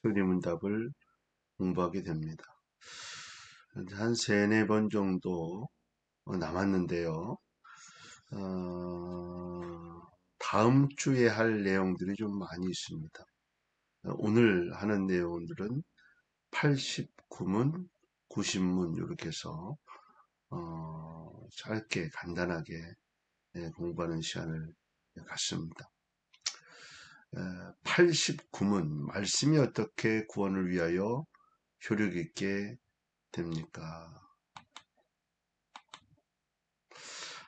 설리문답을 공부하게 됩니다. 한 세네 번 정도 남았는데요. 다음 주에 할 내용들이 좀 많이 있습니다. 오늘 하는 내용들은 89문, 90문 이렇게 해서 짧게 간단하게 공부하는 시간을 갖습니다. 89문, 말씀이 어떻게 구원을 위하여 효력 있게 됩니까?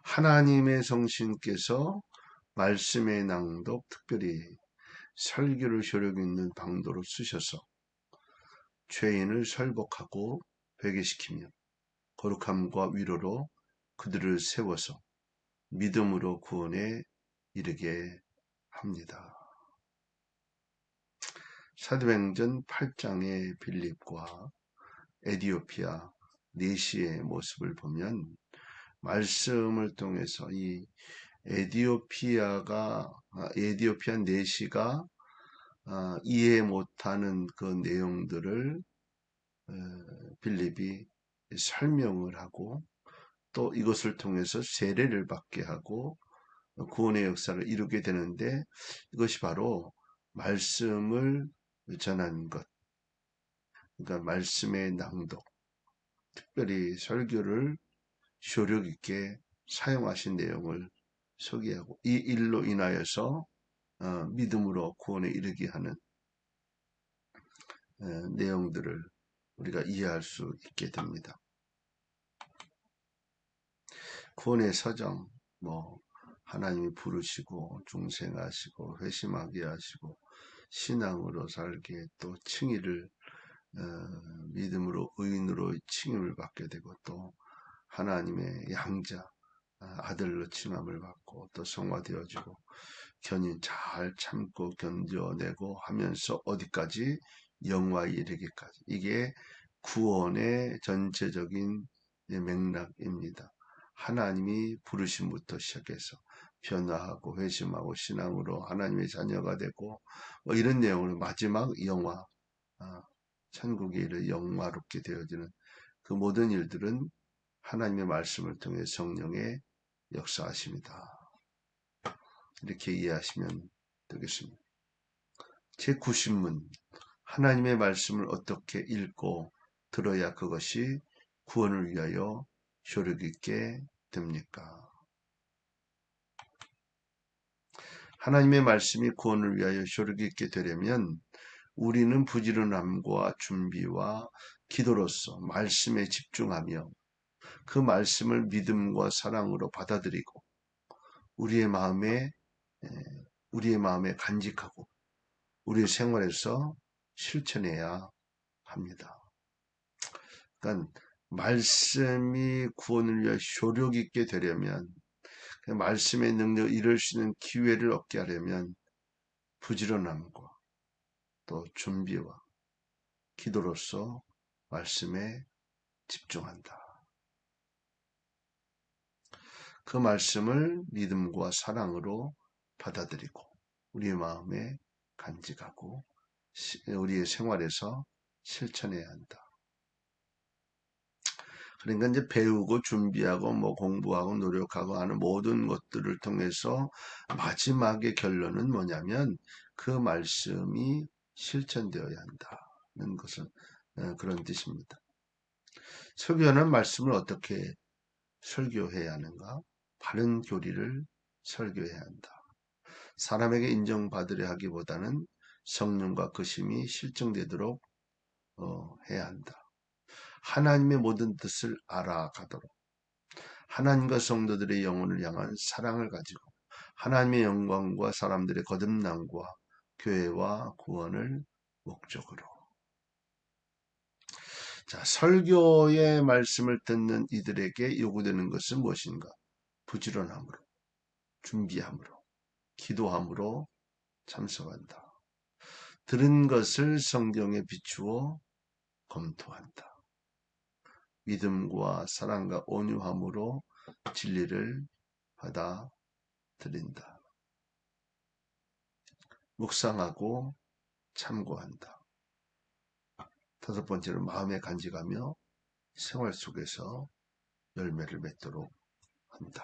하나님의 성신께서 말씀의 낭독, 특별히 설교를 효력 있는 방도로 쓰셔서 죄인을 설복하고 회개시키며 거룩함과 위로로 그들을 세워서 믿음으로 구원에 이르게 합니다. 사도행전 8장의 빌립과 에디오피아 내시의 모습을 보면 말씀을 통해서 이 에디오피아 내시가 이해 못하는 그 내용들을 빌립이 설명을 하고 또 이것을 통해서 세례를 받게 하고 구원의 역사를 이루게 되는데 이것이 바로 말씀을 전한 것, 그러니까 말씀의 낭독, 특별히 설교를 효력 있게 사용하신 내용을 소개하고 이 일로 인하여서 믿음으로 구원에 이르게 하는 내용들을 우리가 이해할 수 있게 됩니다. 구원의 사정, 하나님이 부르시고 중생하시고 회심하게 하시고 신앙으로 살게 또 칭의를 믿음으로 의인으로 칭임을 받게 되고 또 하나님의 양자 아들로 칭함을 받고 또 성화되어지고 견인 잘 참고 견뎌내고 하면서 어디까지 영화에 이르기까지 이게 구원의 전체적인 맥락입니다. 하나님이 부르심부터 시작해서 변화하고 회심하고 신앙으로 하나님의 자녀가 되고 이런 내용으로 마지막 영화 천국의 일을 영화롭게 되어지는 그 모든 일들은 하나님의 말씀을 통해 성령의 역사하십니다. 이렇게 이해하시면 되겠습니다. 제90문 하나님의 말씀을 어떻게 읽고 들어야 그것이 구원을 위하여 효력 있게 됩니까? 하나님의 말씀이 구원을 위하여 효력 있게 되려면 우리는 부지런함과 준비와 기도로서 말씀에 집중하며 그 말씀을 믿음과 사랑으로 받아들이고 우리의 마음에 간직하고 우리의 생활에서 실천해야 합니다. 그러니까 말씀이 구원을 위해 효력 있게 되려면 그 말씀의 능력을 이룰 수 있는 기회를 얻게 하려면 부지런함과 또 준비와 기도로서 말씀에 집중한다. 그 말씀을 믿음과 사랑으로 받아들이고 우리의 마음에 간직하고 우리의 생활에서 실천해야 한다. 그러니까 이제 배우고 준비하고 공부하고 노력하고 하는 모든 것들을 통해서 마지막의 결론은 뭐냐면 그 말씀이 실천되어야 한다는 것은 그런 뜻입니다. 설교하는 말씀을 어떻게 설교해야 하는가? 바른 교리를 설교해야 한다. 사람에게 인정받으려 하기보다는 성령과 그 심이 실증되도록 해야 한다. 하나님의 모든 뜻을 알아가도록 하나님과 성도들의 영혼을 향한 사랑을 가지고 하나님의 영광과 사람들의 거듭남과 교회와 구원을 목적으로. 자, 설교의 말씀을 듣는 이들에게 요구되는 것은 무엇인가? 부지런함으로, 준비함으로, 기도함으로 참석한다. 들은 것을 성경에 비추어 검토한다. 믿음과 사랑과 온유함으로 진리를 받아들인다. 묵상하고 참고한다. 다섯 번째는 마음에 간직하며 생활 속에서 열매를 맺도록 한다.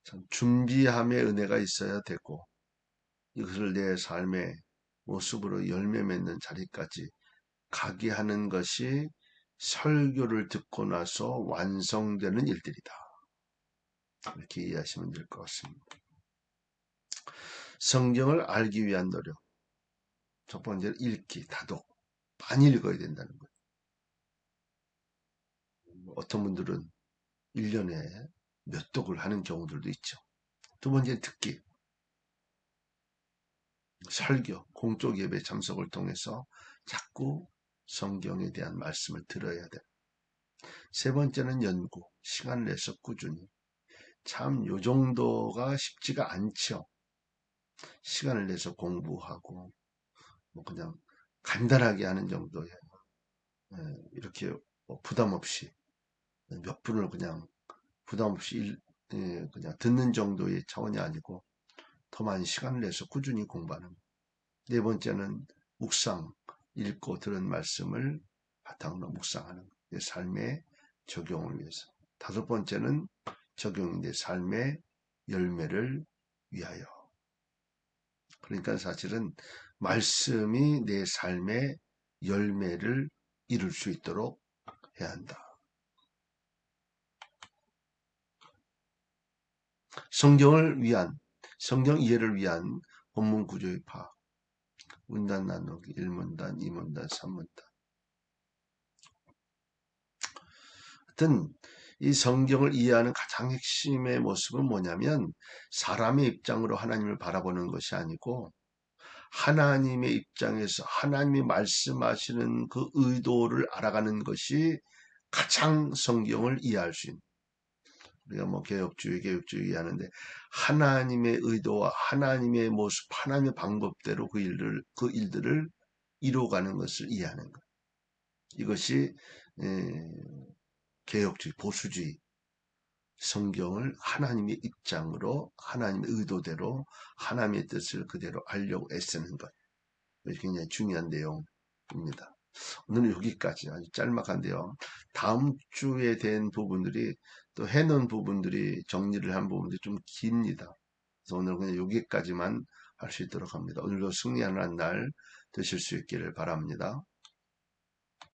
참 준비함의 은혜가 있어야 되고 이것을 내 삶의 모습으로 열매 맺는 자리까지 가게 하는 것이 설교를 듣고 나서 완성되는 일들이다. 이렇게 이해하시면 될 것 같습니다. 성경을 알기 위한 노력. 첫 번째는 읽기, 다독. 많이 읽어야 된다는 거예요. 어떤 분들은 1년에 몇 독을 하는 경우들도 있죠. 두 번째는 듣기. 설교, 공적 예배 참석을 통해서 자꾸 성경에 대한 말씀을 들어야 돼. 세 번째는 연구, 시간을 내서 꾸준히. 참 요 정도가 쉽지가 않죠. 시간을 내서 공부하고 뭐 그냥 간단하게 하는 정도에 이렇게 부담 없이 몇 분을 그냥 부담 없이 그냥 듣는 정도의 차원이 아니고 더 많은 시간을 내서 꾸준히 공부하는. 네 번째는 묵상, 읽고 들은 말씀을 바탕으로 묵상하는 내 삶의 적용을 위해서. 다섯 번째는 적용 내 삶의 열매를 위하여. 그러니까 사실은 말씀이 내 삶의 열매를 이룰 수 있도록 해야 한다. 성경 이해를 위한 본문 구조의 파악. 문단 나누기, 1문단, 2문단, 3문단. 하여튼 이 성경을 이해하는 가장 핵심의 모습은 뭐냐면 사람의 입장으로 하나님을 바라보는 것이 아니고 하나님의 입장에서 하나님이 말씀하시는 그 의도를 알아가는 것이 가장 성경을 이해할 수 있는. 우리가 뭐 개혁주의 하는데 하나님의 의도와 하나님의 모습, 하나님의 방법대로 그 일들을 이루어가는 것을 이해하는 것. 이것이 개혁주의, 보수주의, 성경을 하나님의 입장으로 하나님의 의도대로 하나님의 뜻을 그대로 알려고 애쓰는 것. 이것이 굉장히 중요한 내용입니다. 오늘은 여기까지 아주 짤막한데요. 다음 주에 된 부분들이 또 해놓은 부분들이 정리를 한 부분들이 좀 깁니다. 그래서 오늘 그냥 여기까지만 할 수 있도록 합니다. 오늘도 승리하는 날 되실 수 있기를 바랍니다.